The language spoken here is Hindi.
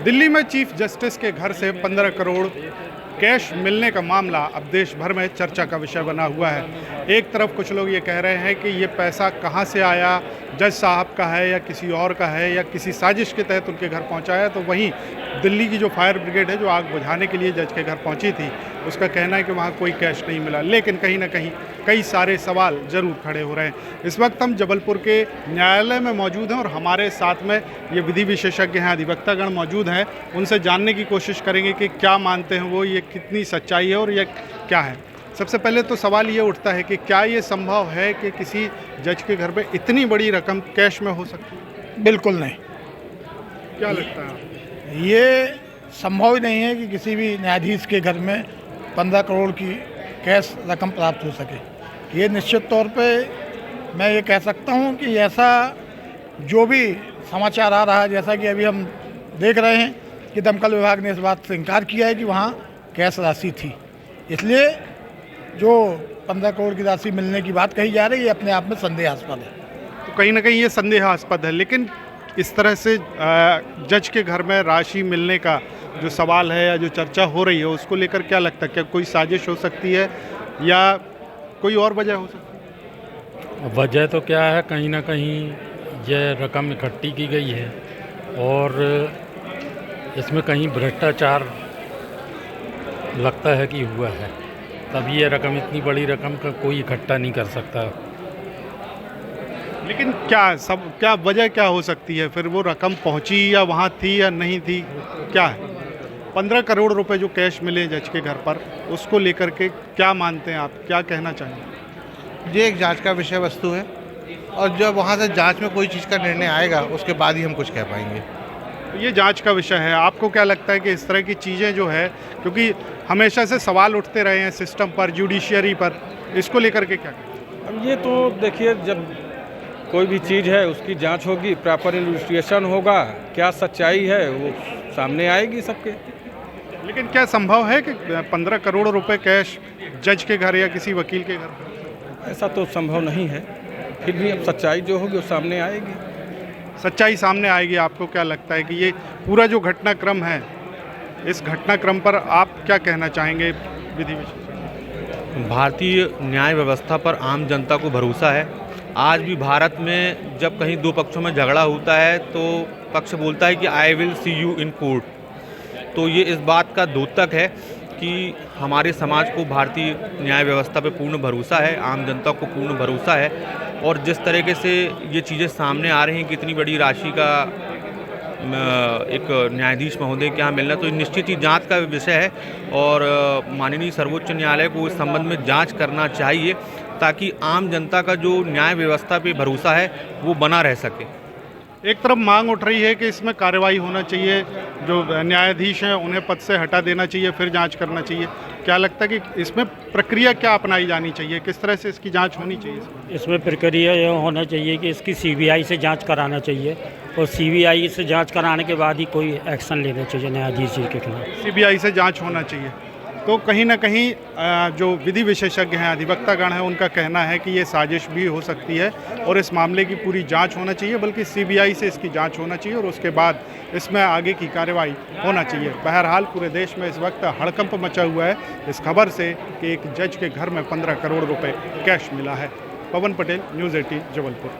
दिल्ली में चीफ जस्टिस के घर से 15 करोड़ कैश मिलने का मामला अब देश भर में चर्चा का विषय बना हुआ है। एक तरफ कुछ लोग ये कह रहे हैं कि ये पैसा कहाँ से आया, जज साहब का है या किसी और का है या किसी साजिश के तहत उनके घर पहुँचा है। तो वहीं दिल्ली की जो फायर ब्रिगेड है, जो आग बुझाने के लिए जज के घर पहुँची थी, उसका कहना है कि वहाँ कोई कैश नहीं मिला। लेकिन कहीं ना कहीं कई सारे सवाल ज़रूर खड़े हो रहे हैं। इस वक्त हम जबलपुर के न्यायालय में मौजूद हैं और हमारे साथ में ये विधि विशेषज्ञ हैं, अधिवक्तागण मौजूद हैं। उनसे जानने की कोशिश करेंगे कि क्या मानते हैं वो, ये कितनी सच्चाई है और ये क्या है। सबसे पहले तो सवाल ये उठता है कि क्या ये संभव है कि किसी जज के घर पे इतनी बड़ी रकम कैश में हो सकती है? बिल्कुल नहीं। क्या लगता है? ये संभव ही नहीं है कि किसी भी न्यायाधीश के घर में 15 करोड़ की कैश रकम प्राप्त हो सके। ये निश्चित तौर पे मैं ये कह सकता हूँ कि ऐसा जो भी समाचार आ रहा है, जैसा कि अभी हम देख रहे हैं कि दमकल विभाग ने इस बात से इनकार किया है कि वहाँ कैश राशि थी। इसलिए जो 15 करोड़ की राशि मिलने की बात कही जा रही है, ये अपने आप में संदेहास्पद है। तो कहीं ना कहीं ये संदेहास्पद है। लेकिन इस तरह से जज के घर में राशि मिलने का जो सवाल है या जो चर्चा हो रही है, उसको लेकर क्या लगता है? क्या कोई साजिश हो सकती है या कोई और वजह हो सकती है? वजह तो क्या है, कहीं ना कहीं ये रकम इकट्ठी की गई है और इसमें कहीं भ्रष्टाचार लगता है कि हुआ है, तभी ये रकम, इतनी बड़ी रकम का कोई इकट्ठा नहीं कर सकता। लेकिन क्या वजह क्या हो सकती है? फिर वो रकम पहुंची या वहाँ थी या नहीं थी, क्या है? 15 करोड़ रुपए जो कैश मिले जज के घर पर, उसको लेकर के क्या मानते हैं आप, क्या कहना चाहेंगे? ये एक जांच का विषय वस्तु है और जब वहाँ से जांच में कोई चीज़ का निर्णय आएगा, उसके बाद ही हम कुछ कह पाएंगे। ये जांच का विषय है। आपको क्या लगता है कि इस तरह की चीज़ें जो है, क्योंकि हमेशा से सवाल उठते रहे हैं सिस्टम पर, जुडिशियरी पर, इसको लेकर के क्या कहें? अब ये तो देखिए, जब कोई भी चीज़ है उसकी जांच होगी, प्रॉपर इन्वेस्टिगेशन होगा, क्या सच्चाई है वो सामने आएगी सबके। लेकिन क्या संभव है कि 15 करोड़ रुपए कैश जज के घर या किसी वकील के घर? ऐसा तो संभव नहीं है, फिर भी अब सच्चाई जो होगी वो सामने आएगी। सच्चाई सामने आएगी। आपको क्या लगता है कि ये पूरा जो घटनाक्रम है, इस घटनाक्रम पर आप क्या कहना चाहेंगे विधि विशेषज्ञ? भारतीय न्याय व्यवस्था पर आम जनता को भरोसा है। आज भी भारत में जब कहीं दो पक्षों में झगड़ा होता है तो पक्ष बोलता है कि I will see you in court. तो ये इस बात का द्योतक है कि हमारे समाज को भारतीय न्याय व्यवस्था पे पूर्ण भरोसा है, आम जनता को पूर्ण भरोसा है। और जिस तरीके से ये चीज़ें सामने आ रही हैं कि इतनी बड़ी राशि का एक न्यायाधीश महोदय के यहाँ मिलना, तो निश्चित ही जांच का विषय है और माननीय सर्वोच्च न्यायालय को इस संबंध में जांच करना चाहिए ताकि आम जनता का जो न्याय व्यवस्था पे भरोसा है वो बना रह सके। एक तरफ मांग उठ रही है कि इसमें कार्रवाई होना चाहिए, जो न्यायाधीश हैं उन्हें पद से हटा देना चाहिए, फिर जांच करना चाहिए। क्या लगता है कि इसमें प्रक्रिया क्या अपनाई जानी चाहिए, किस तरह से इसकी जांच होनी चाहिए? इसमें प्रक्रिया यह होना चाहिए कि इसकी सीबीआई से जांच कराना चाहिए और सीबीआई से जांच कराने के बाद ही कोई एक्शन लेना चाहिए न्यायाधीश जी के खिलाफ। सीबीआई से जांच होना चाहिए। तो कहीं ना कहीं जो विधि विशेषज्ञ हैं, अधिवक्तागण हैं, उनका कहना है कि ये साजिश भी हो सकती है और इस मामले की पूरी जांच होना चाहिए, बल्कि सीबीआई से इसकी जांच होना चाहिए और उसके बाद इसमें आगे की कार्रवाई होना चाहिए। बहरहाल पूरे देश में इस वक्त हड़कंप मचा हुआ है इस खबर से कि एक जज के घर में 15 करोड़ रुपए कैश मिला है। पवन पटेल, न्यूज़ 18 जबलपुर।